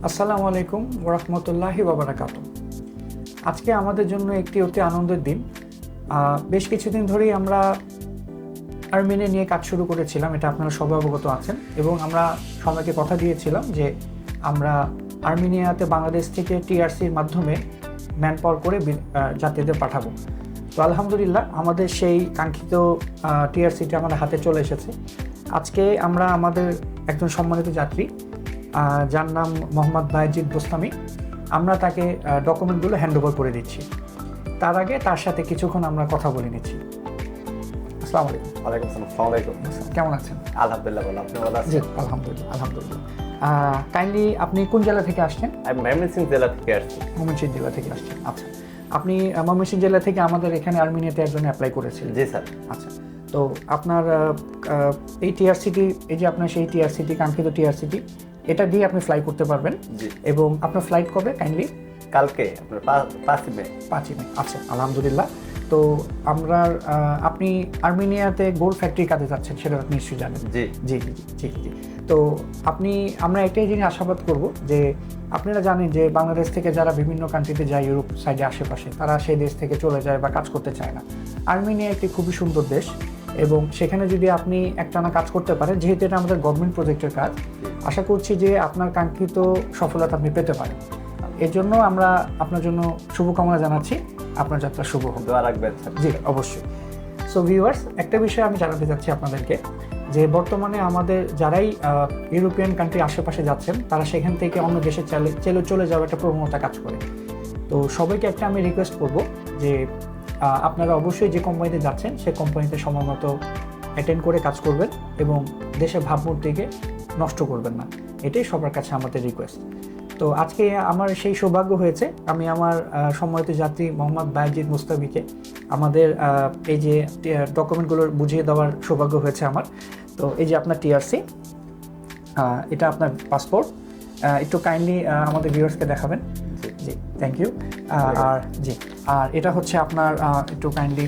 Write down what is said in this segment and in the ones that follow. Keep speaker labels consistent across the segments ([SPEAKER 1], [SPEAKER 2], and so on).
[SPEAKER 1] আসসালামু আলাইকুম ওরহমতুল্লাহি ওয়াবারাকাতুহু। আজকে আমাদের জন্য একটি অতি আনন্দের দিন। বেশ কিছুদিন ধরেই আমরা আর্মেনিয়া নিয়ে কাজ শুরু করেছিলাম, এটা আপনারা সবাই অবগত আছেন, এবং আমরা সবাইকে কথা দিয়েছিলাম যে আমরা আর্মেনিয়াতে বাংলাদেশ থেকে টিআরসির মাধ্যমে ম্যান পাওয়ার করে যাত্রীদের পাঠাবো। তো আলহামদুলিল্লাহ আমাদের সেই কাঙ্ক্ষিত টিআরসিটি আমাদের হাতে চলে এসেছে। আজকে আমরা আমাদের একজন সম্মানিত যাত্রী যার নাম মোহাম্মদ বায়েজিদ বোস্তামি, আমরা তাকে ডকুমেন্টগুলো হ্যান্ডওভার করে দিচ্ছি। তার আগে তার সাথে কিছুক্ষণ আমরা কথা বলে নিচ্ছি। আসসালামু আলাইকুম।
[SPEAKER 2] ওয়ালাইকুম আসসালাম। আসসালামু আলাইকুম।
[SPEAKER 1] কেমন আছেন?
[SPEAKER 2] আলহামদুলিল্লাহ ভালো, আপনি ভালো আছেন?
[SPEAKER 1] জি আলহামদুলিল্লাহ। কাইন্ডলি আপনি কোন জেলা থেকে আসছেন?
[SPEAKER 2] আমি ময়মনসিংহ জেলা থেকে আসছি।
[SPEAKER 1] ময়মনসিংহ জেলা থেকে আসছেন, আচ্ছা। আপনি ময়মনসিংহ জেলা থেকে আমাদের এখানে আর্মেনিয়াতে একজন অ্যাপ্লাই করেছিলেন?
[SPEAKER 2] জি স্যার।
[SPEAKER 1] আচ্ছা, তো আপনার এই টিআরসিটি, এই যে আপনার সেই টিআরসিটি, কাঙ্ক্ষিত টিআরসিটি, এটা দিয়ে আপনি ফ্লাই করতে পারবেন।
[SPEAKER 2] জি।
[SPEAKER 1] এবং আপনার ফ্লাইট কবে? কাইন্ডলি
[SPEAKER 2] কালকে আপনার 5 মে।
[SPEAKER 1] 5 মে। আচ্ছা, আলহামদুলিল্লাহ। তো আমরা আপনি আর্মেনিয়াতে গোল্ড ফ্যাক্টরি কাজে যাচ্ছেন, সেটা আপনি নিশ্চয়ই জানেন।
[SPEAKER 2] জি
[SPEAKER 1] জি জি জি জি। তো আমরা একটাই জিনিস আশাবাদ করব যে আপনারা জানেন যে বাংলাদেশ থেকে যারা বিভিন্ন কান্ট্রিতে যায়, ইউরোপ সাইডে আশেপাশে, তারা সেই দেশ থেকে চলে যায় বা কাজ করতে চায় না। আর্মেনিয়া একটি খুবই সুন্দর দেশ, এবং সেখানে যদি আপনি একটানা কাজ করতে পারেন, যেহেতু এটা আমাদের গভর্নমেন্ট প্রজেক্টের কাজ, আশা করছি যে আপনার কাঙ্ক্ষিত সফলতা আপনি পেতে পারেন। এর জন্য আমরা আপনার জন্য শুভকামনা জানাচ্ছি। আপনার যাত্রা শুভ হোক।
[SPEAKER 2] দোয়া রাখবেন স্যার।
[SPEAKER 1] জি অবশ্যই। সো ভিউয়ার্স, একটা বিষয় আমি জানাতে চাচ্ছি আপনাদেরকে, যে বর্তমানে আমাদের যারাই ইউরোপিয়ান কান্ট্রি আশেপাশে যাচ্ছেন, তারা সেখান থেকে অন্য দেশে চলে যাওয়ার একটা প্রবণতা কাজ করে। তো সবাইকে একটা আমি রিকোয়েস্ট করব যে আপনারা অবশ্যই যে কোম্পানিতে যাচ্ছেন সেই কোম্পানিতে সময় মতো অ্যাটেন্ড করে কাজ করবেন, এবং দেশের ভাবমূর্তিকে নষ্ট করবেন না। এটাই সবার কাছে আমাদের রিকোয়েস্ট। তো আজকে আমার সেই সৌভাগ্য হয়েছে, আমি আমার সম্মানিত যাত্রী মোহাম্মদ বায়েজিদ বোস্তামিকে আমাদের এই যে ডকুমেন্টগুলো বুঝিয়ে দেওয়ার সৌভাগ্য হয়েছে আমার। তো এই যে আপনার টিআরসি, এটা আপনার পাসপোর্ট, একটু কাইন্ডলি আমাদের ভিউয়ার্সকে দেখাবেন। জি থ্যাংক ইউ। আর এটা হচ্ছে আপনার একটু কাইন্ডলি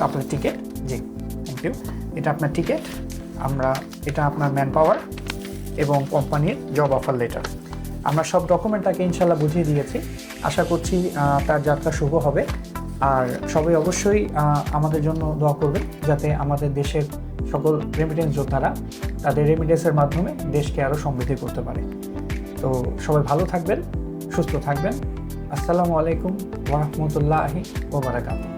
[SPEAKER 1] আপনার টিকিট। G thank you. এটা আপনার টিকিট, এটা আপনার ম্যান পাওয়ার এবং কোম্পানির জব অফার লেটার। আমরা সব ডকুমেন্ট তাকে ইনশাল্লাহ বুঝিয়ে দিয়েছি। আশা করছি তার যাত্রা শুভ হবে। আর সবাই অবশ্যই আমাদের জন্য দোয়া করবেন, যাতে আমাদের দেশের সকল রেমিটেন্স যোদ্ধারা তাদের রেমিটেন্সের মাধ্যমে দেশকে আরও সমৃদ্ধি করতে পারে। তো সবাই ভালো থাকবেন, সুস্থ থাকবেন। আসসালামু আলাইকুম ওয়া রাহমাতুল্লাহি ওয়া বারাকাতুহু।